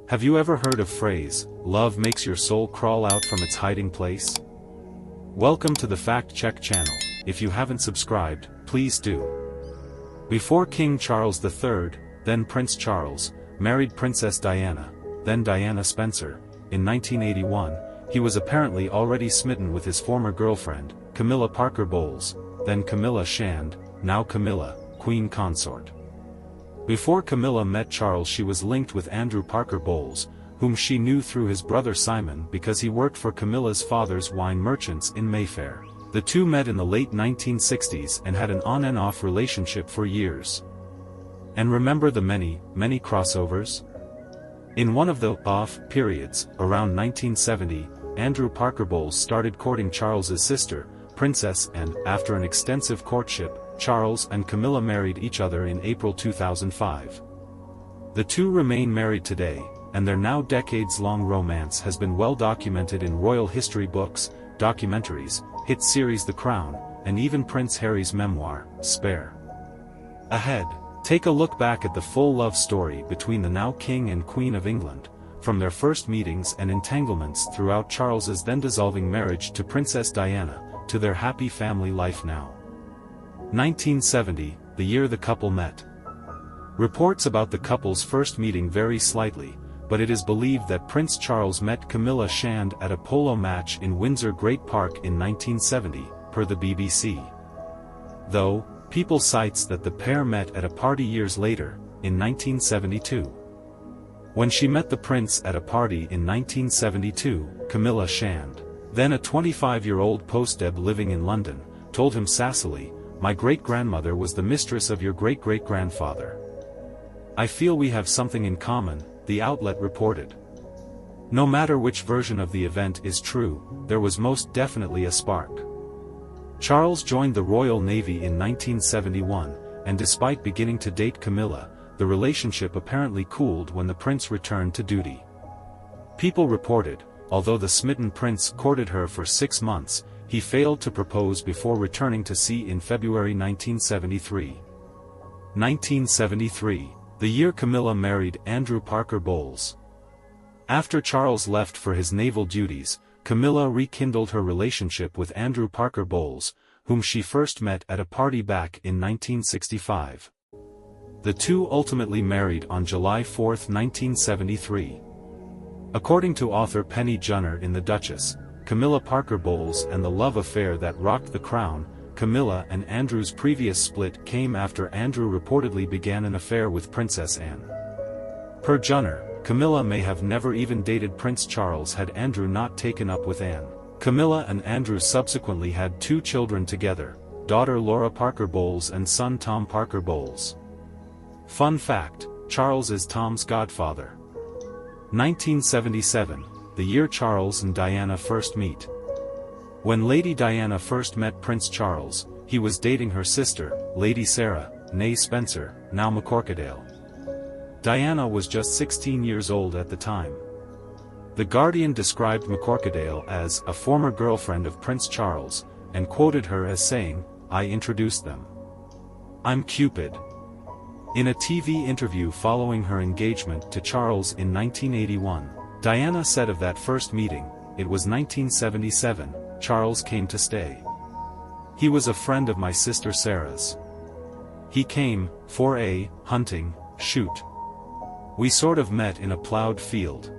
Have you ever heard of phrase, love makes your soul crawl out from its hiding place? Welcome to the Fact Check channel. If you haven't subscribed, please do. Before King Charles III, then Prince Charles, married Princess Diana, then Diana Spencer, in 1981, he was apparently already smitten with his former girlfriend, Camilla Parker Bowles, then Camilla Shand, now Camilla, Queen Consort. Before Camilla met Charles, she was linked with Andrew Parker Bowles, whom she knew through his brother Simon because he worked for Camilla's father's wine merchants in Mayfair. The two met in the late 1960s and had an on-and-off relationship for years. And remember the many crossovers? In one of the off periods, around 1970, Andrew Parker Bowles started courting Charles's sister, Princess, and, after an extensive courtship, Charles and Camilla married each other in April 2005. The two remain married today, and their now decades-long romance has been well documented in royal history books, documentaries, hit series The Crown, and even Prince Harry's memoir, Spare. Ahead, take a look back at the full love story between the now King and Queen of England, from their first meetings and entanglements throughout Charles's then-dissolving marriage to Princess Diana, to their happy family life now. 1970, the year the couple met. Reports about the couple's first meeting vary slightly, but it is believed that Prince Charles met Camilla Shand at a polo match in Windsor Great Park in 1970, per the BBC. Though, people cites that the pair met at a party years later, in 1972. When she met the prince at a party in 1972, Camilla Shand, then a 25-year-old postdeb living in London, told him sassily, "My great-grandmother was the mistress of your great-great-grandfather. I feel we have something in common," the outlet reported. No matter which version of the event is true, there was most definitely a spark. Charles joined the Royal Navy in 1971, and despite beginning to date Camilla, the relationship apparently cooled when the prince returned to duty. People reported, although the smitten prince courted her for 6 months, he failed to propose before returning to sea in February 1973. 1973, the year Camilla married Andrew Parker Bowles. After Charles left for his naval duties, Camilla rekindled her relationship with Andrew Parker Bowles, whom she first met at a party back in 1965. The two ultimately married on July 4, 1973. According to author Penny Junor in The Duchess, Camilla Parker Bowles and the love affair that rocked the crown, Camilla and Andrew's previous split came after Andrew reportedly began an affair with Princess Anne. Per Junor, Camilla may have never even dated Prince Charles had Andrew not taken up with Anne. Camilla and Andrew subsequently had 2 children together, daughter Laura Parker Bowles and son Tom Parker Bowles. Fun fact, Charles is Tom's godfather. 1977, the year Charles and Diana first meet. When Lady Diana first met Prince Charles, he was dating her sister, Lady Sarah, née Spencer, now McCorquodale. Diana was just 16 years old at the time. The Guardian described McCorquodale as a former girlfriend of Prince Charles, and quoted her as saying, "I introduced them. I'm Cupid." In a TV interview following her engagement to Charles in 1981, Diana said of that first meeting, "It was 1977, Charles came to stay. He was a friend of my sister Sarah's. He came, for a hunting shoot. We sort of met in a plowed field."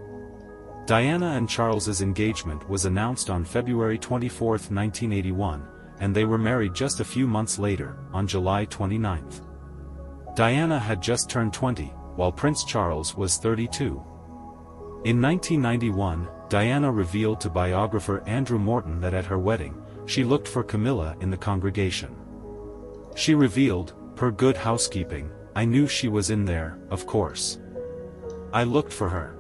Diana and Charles's engagement was announced on February 24, 1981, and they were married just a few months later, on July 29. Diana had just turned 20, while Prince Charles was 32. In 1991, Diana revealed to biographer Andrew Morton that at her wedding, she looked for Camilla in the congregation. She revealed, per Good Housekeeping, "I knew she was in there, of course. I looked for her."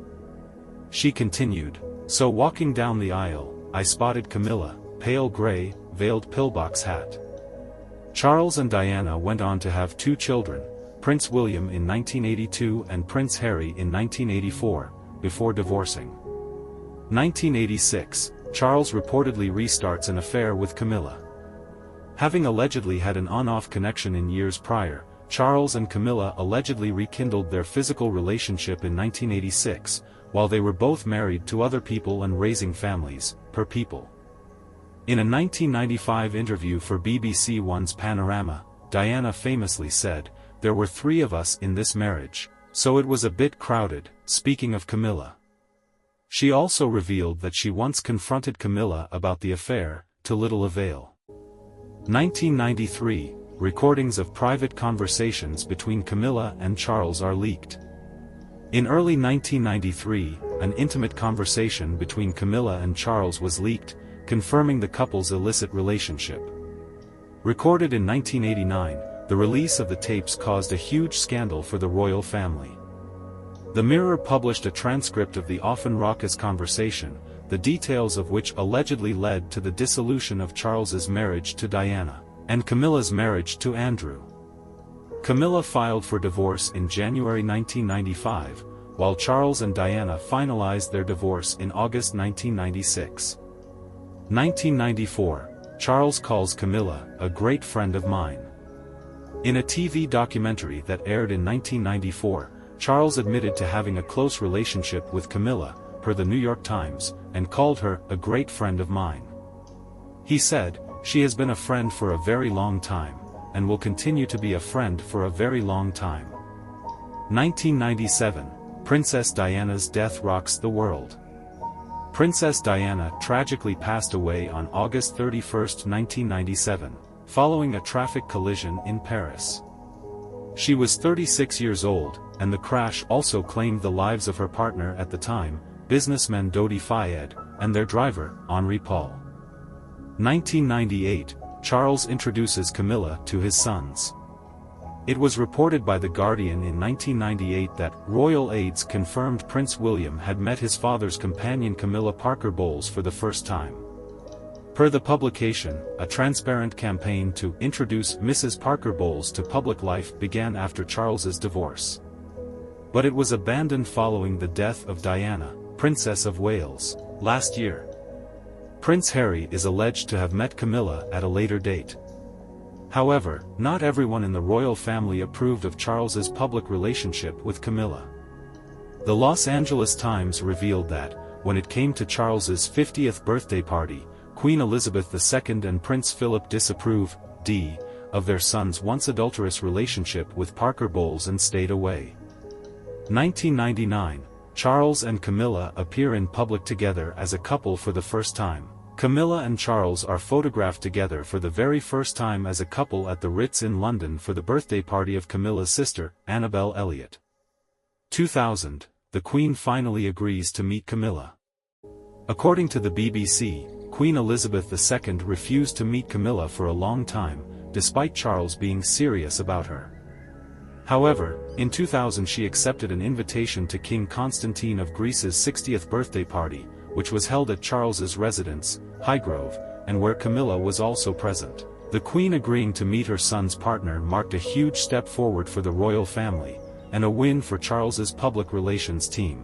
She continued, "So walking down the aisle, I spotted Camilla, pale gray, veiled pillbox hat." Charles and Diana went on to have 2 children, Prince William in 1982 and Prince Harry in 1984, before divorcing. 1986, Charles reportedly restarts an affair with Camilla. Having allegedly had an on-off connection in years prior, Charles and Camilla allegedly rekindled their physical relationship in 1986, while they were both married to other people and raising families, per people. In a 1995 interview for BBC One's Panorama, Diana famously said, "There were 3 of us in this marriage, so it was a bit crowded," speaking of Camilla. She also revealed that she once confronted Camilla about the affair, to little avail. 1993, recordings of private conversations between Camilla and Charles are leaked. In early 1993, an intimate conversation between Camilla and Charles was leaked, confirming the couple's illicit relationship. Recorded in 1989, the release of the tapes caused a huge scandal for the royal family. The Mirror published a transcript of the often raucous conversation, the details of which allegedly led to the dissolution of Charles's marriage to Diana, and Camilla's marriage to Andrew. Camilla filed for divorce in January 1995, while Charles and Diana finalized their divorce in August 1996. 1994, Charles calls Camilla a great friend of mine. In a TV documentary that aired in 1994, Charles admitted to having a close relationship with Camilla, per the New York Times, and called her a great friend of mine. He said, "She has been a friend for a very long time, and will continue to be a friend for a very long time." 1997, Princess Diana's death rocks the world. Princess Diana tragically passed away on August 31, 1997, following a traffic collision in Paris. She was 36 years old, and the crash also claimed the lives of her partner at the time, businessman Dodi Fayed, and their driver, Henri Paul. 1998, Charles introduces Camilla to his sons. It was reported by The Guardian in 1998 that royal aides confirmed Prince William had met his father's companion Camilla Parker Bowles for the first time. Per the publication, a transparent campaign to introduce Mrs. Parker Bowles to public life began after Charles's divorce. But it was abandoned following the death of Diana, Princess of Wales, last year. Prince Harry is alleged to have met Camilla at a later date. However, not everyone in the royal family approved of Charles's public relationship with Camilla. The Los Angeles Times revealed that, when it came to Charles's 50th birthday party, Queen Elizabeth II and Prince Philip disapproved of their son's once adulterous relationship with Parker Bowles and stayed away. 1999, Charles and Camilla appear in public together as a couple for the first time. Camilla and Charles are photographed together for the very first time as a couple at the Ritz in London for the birthday party of Camilla's sister, Annabelle Elliott. 2000, the Queen finally agrees to meet Camilla. According to the BBC, Queen Elizabeth II refused to meet Camilla for a long time, despite Charles being serious about her. However, in 2000 she accepted an invitation to King Constantine of Greece's 60th birthday party, which was held at Charles's residence, Highgrove, and where Camilla was also present. The Queen agreeing to meet her son's partner marked a huge step forward for the royal family, and a win for Charles's public relations team.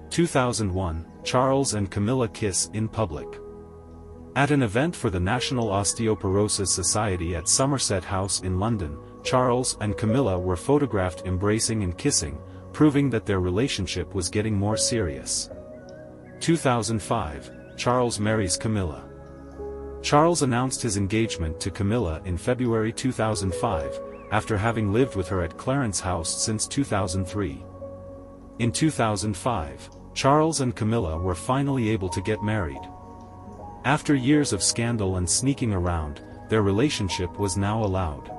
2001, Charles and Camilla kiss in public. At an event for the National Osteoporosis Society at Somerset House in London, Charles and Camilla were photographed embracing and kissing, proving that their relationship was getting more serious. 2005, Charles marries Camilla. Charles announced his engagement to Camilla in February 2005, after having lived with her at Clarence House since 2003. In 2005, Charles and Camilla were finally able to get married. After years of scandal and sneaking around, their relationship was now allowed.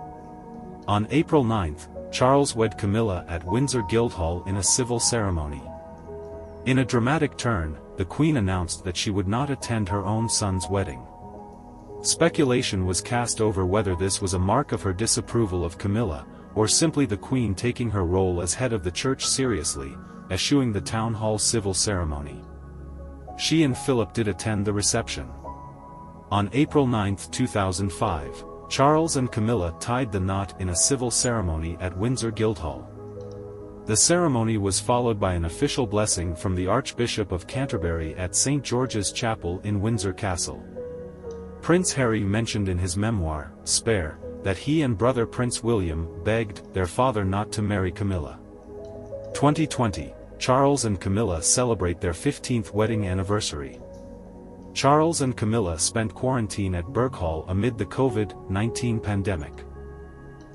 On April 9, Charles wed Camilla at Windsor Guildhall in a civil ceremony. In a dramatic turn, the Queen announced that she would not attend her own son's wedding. Speculation was cast over whether this was a mark of her disapproval of Camilla, or simply the Queen taking her role as head of the church seriously, eschewing the town hall civil ceremony. She and Philip did attend the reception. On April 9, 2005, Charles and Camilla tied the knot in a civil ceremony at Windsor Guildhall. The ceremony was followed by an official blessing from the Archbishop of Canterbury at St. George's Chapel in Windsor Castle. Prince Harry mentioned in his memoir, Spare, that he and brother Prince William begged their father not to marry Camilla. 2020, Charles and Camilla celebrate their 15th wedding anniversary. Charles and Camilla spent quarantine at Berghall amid the COVID-19 pandemic.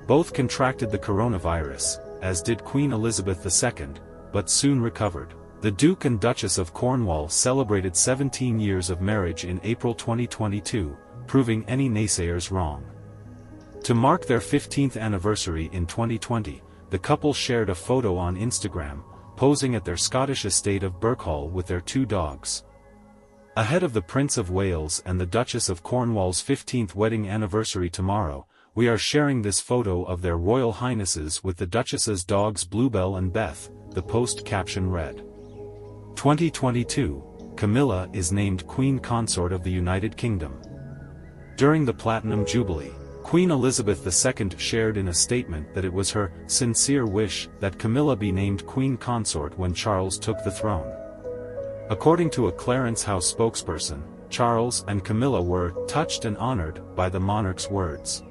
Both contracted the coronavirus, as did Queen Elizabeth II, but soon recovered. The Duke and Duchess of Cornwall celebrated 17 years of marriage in April 2022, proving any naysayers wrong. To mark their 15th anniversary in 2020, the couple shared a photo on Instagram, posing at their Scottish estate of Berghall with their 2 dogs. Ahead of the Prince of Wales and the Duchess of Cornwall's 15th wedding anniversary tomorrow, we are sharing this photo of their Royal Highnesses with the Duchess's dogs Bluebell and Beth, the post caption read. 2022, Camilla is named Queen Consort of the United Kingdom. During the Platinum Jubilee, Queen Elizabeth II shared in a statement that it was her sincere wish that Camilla be named Queen Consort when Charles took the throne. According to a Clarence House spokesperson, Charles and Camilla were touched and honored by the monarch's words.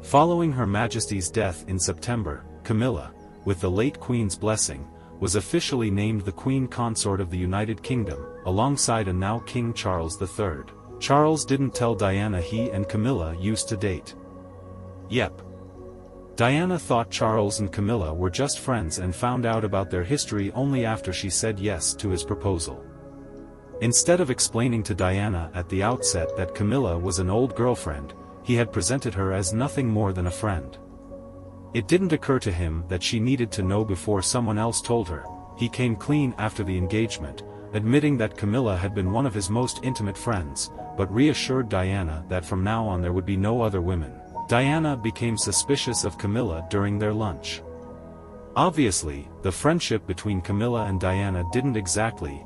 Following Her Majesty's death in September, Camilla, with the late Queen's blessing, was officially named the Queen Consort of the United Kingdom, alongside a now King Charles III. Charles didn't tell Diana he and Camilla used to date. Yep. Diana thought Charles and Camilla were just friends and found out about their history only after she said yes to his proposal. Instead of explaining to Diana at the outset that Camilla was an old girlfriend, he had presented her as nothing more than a friend. It didn't occur to him that she needed to know before someone else told her. He came clean after the engagement, admitting that Camilla had been one of his most intimate friends, but reassured Diana that from now on there would be no other women. Diana became suspicious of Camilla during their lunch. Obviously, the friendship between Camilla and Diana didn't exactly,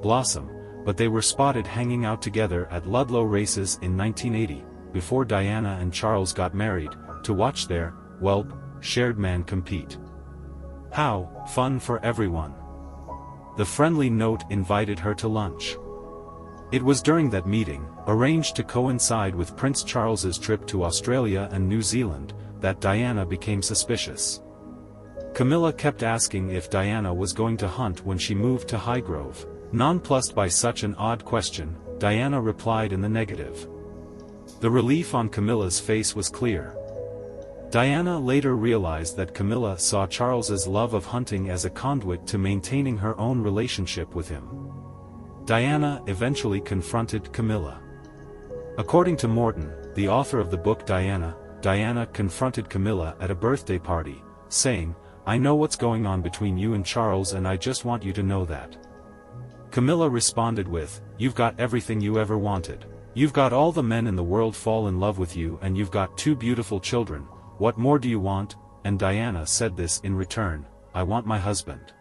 blossom, but they were spotted hanging out together at Ludlow races in 1980, before Diana and Charles got married, to watch their shared man compete. How fun for everyone. The friendly note invited her to lunch. It was during that meeting, arranged to coincide with Prince Charles's trip to Australia and New Zealand, that Diana became suspicious. Camilla kept asking if Diana was going to hunt when she moved to Highgrove. Nonplussed by such an odd question, Diana replied in the negative. The relief on Camilla's face was clear. Diana later realized that Camilla saw Charles's love of hunting as a conduit to maintaining her own relationship with him. Diana eventually confronted Camilla. According to Morton, the author of the book Diana confronted Camilla at a birthday party, saying, "I know what's going on between you and Charles and I just want you to know that." Camilla responded with, "You've got everything you ever wanted. You've got all the men in the world fall in love with you and you've got 2 beautiful children. What more do you want?" And Diana said this in return, "I want my husband."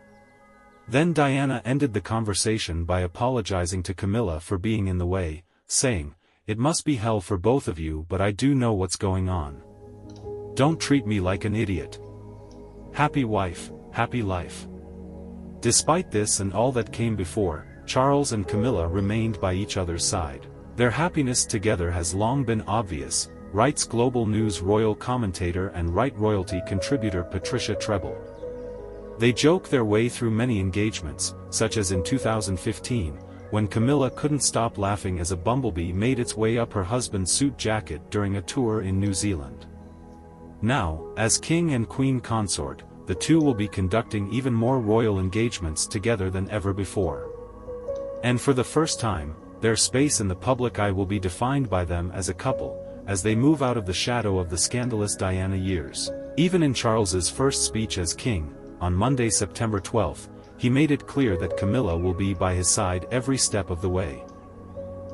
Then Diana ended the conversation by apologizing to Camilla for being in the way, saying, "It must be hell for both of you but I do know what's going on. Don't treat me like an idiot. Happy wife, happy life." Despite this and all that came before, Charles and Camilla remained by each other's side. Their happiness together has long been obvious, writes Global News royal commentator and Right Royalty contributor Patricia Treble. They joke their way through many engagements, such as in 2015, when Camilla couldn't stop laughing as a bumblebee made its way up her husband's suit jacket during a tour in New Zealand. Now, as King and Queen Consort, the two will be conducting even more royal engagements together than ever before. And for the first time, their space in the public eye will be defined by them as a couple, as they move out of the shadow of the scandalous Diana years. Even in Charles's first speech as king, on Monday, September 12, he made it clear that Camilla will be by his side every step of the way.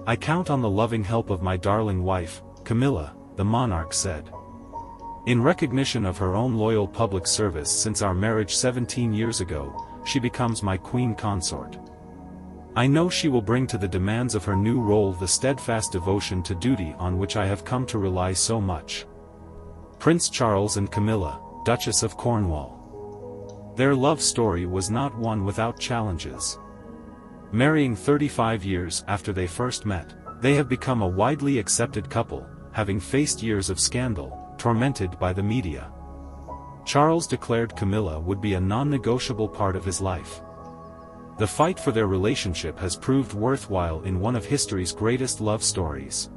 "I count on the loving help of my darling wife, Camilla," the monarch said. In recognition of her own loyal public service since our marriage 17 years ago, she becomes my queen consort. I know she will bring to the demands of her new role the steadfast devotion to duty on which I have come to rely so much. Prince Charles and Camilla, Duchess of Cornwall. Their love story was not one without challenges. Marrying 35 years after they first met, they have become a widely accepted couple, having faced years of scandal, tormented by the media. Charles declared Camilla would be a non-negotiable part of his life. The fight for their relationship has proved worthwhile in one of history's greatest love stories.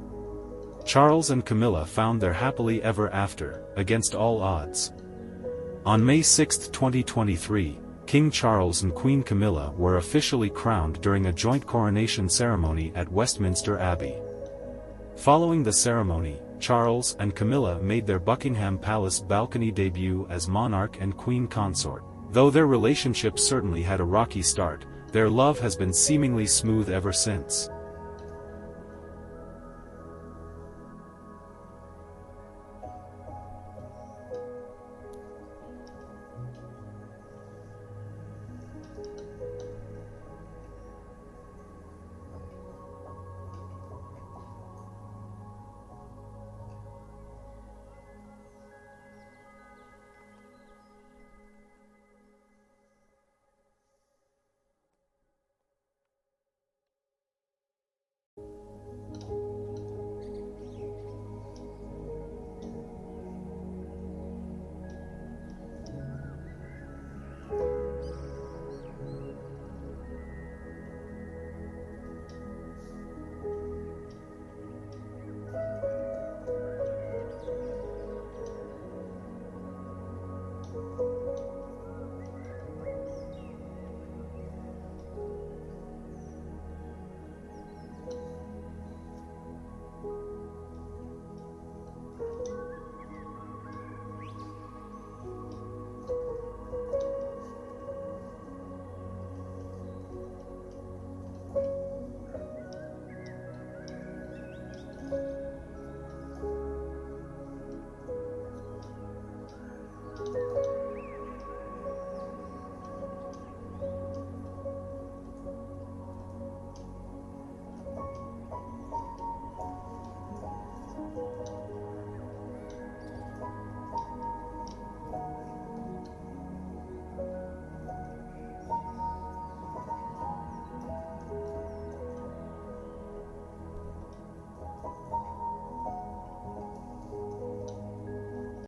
Charles and Camilla found their happily ever after, against all odds. On May 6, 2023, King Charles and Queen Camilla were officially crowned during a joint coronation ceremony at Westminster Abbey. Following the ceremony, Charles and Camilla made their Buckingham Palace balcony debut as monarch and queen consort. Though their relationship certainly had a rocky start, their love has been seemingly smooth ever since.